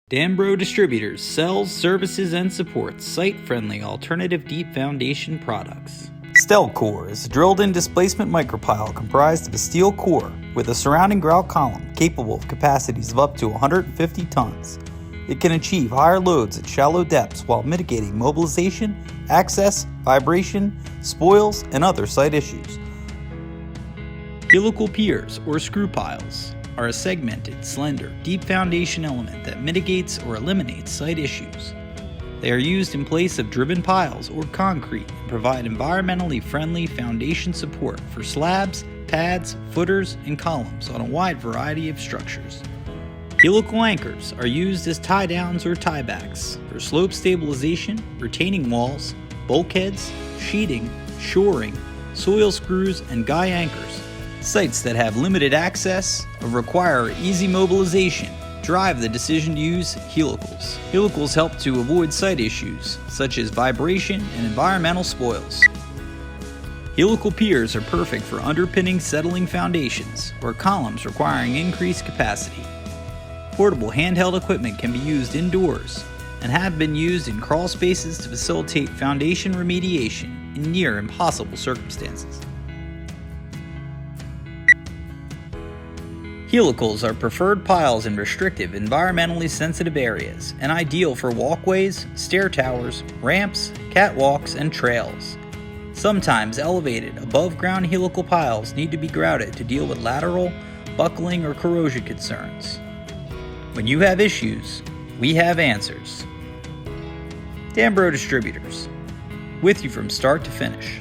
Danbro Distributors sells, services, and supports site-friendly alternative deep foundation products. Stelcor is a drilled-in displacement micropile comprised of a steel core with a surrounding grout column capable of capacities of up to 150 tons. It can achieve higher loads at shallow depths while mitigating mobilization, access, vibration, spoils, and other site issues. Helical piers, or screw piles, are a segmented, slender, deep foundation element that mitigates or eliminates site issues. They are used in place of driven piles or concrete and provide environmentally friendly foundation support for slabs, pads, footers, and columns on a wide variety of structures. Helical anchors are used as tie-downs or tiebacks for slope stabilization, retaining walls, bulkheads, sheeting, shoring, soil screws, and guy anchors. Sites that have limited access or require easy mobilization drive the decision to use helicals. Helicals help to avoid site issues such as vibration and environmental spoils. Helical piers are perfect for underpinning settling foundations or columns requiring increased capacity. Portable handheld equipment can be used indoors and have been used in crawl spaces to facilitate foundation remediation in near impossible circumstances. Helicals are preferred piles in restrictive, environmentally sensitive areas and ideal for walkways, stair towers, ramps, catwalks, and trails. Sometimes elevated, above-ground helical piles need to be grouted to deal with lateral, buckling, or corrosion concerns. When you have issues, we have answers. Danbro Distributors, with you from start to finish.